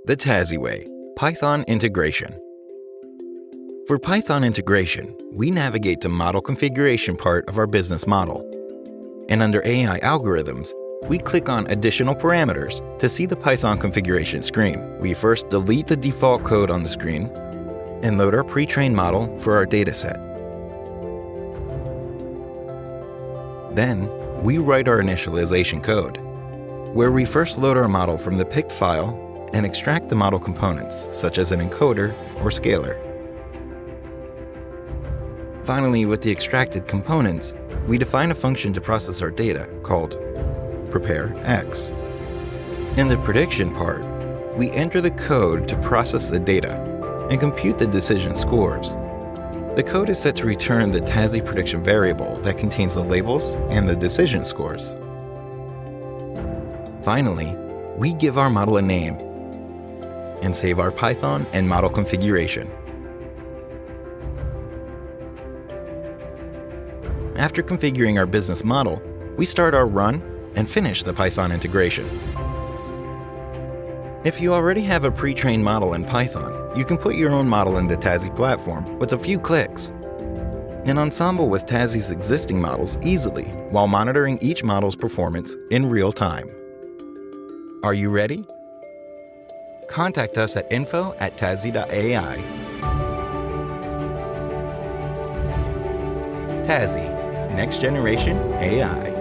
The TAZI way, Python integration. For Python integration, we navigate to model configuration part of our business model. And under AI algorithms, we click on additional parameters to see the Python configuration screen. We first delete the default code on the screen and load our pre-trained model for our dataset. Then, we write our initialization code, where we first load our model from the picked file and extract the model components, such as an encoder or scalar. Finally, with the extracted components, we define a function to process our data called prepareX. In the prediction part, we enter the code to process the data and compute the decision scores. The code is set to return the TAZI prediction variable that contains the labels and the decision scores. Finally, we give our model a name and save our Python and model configuration. After configuring our business model, we start our run and finish the Python integration. If you already have a pre-trained model in Python, you can put your own model in the TAZI platform with a few clicks and ensemble with TAZI's existing models easily while monitoring each model's performance in real time. Are you ready? Contact us at info@tazi.ai. TAZI, Next Generation AI.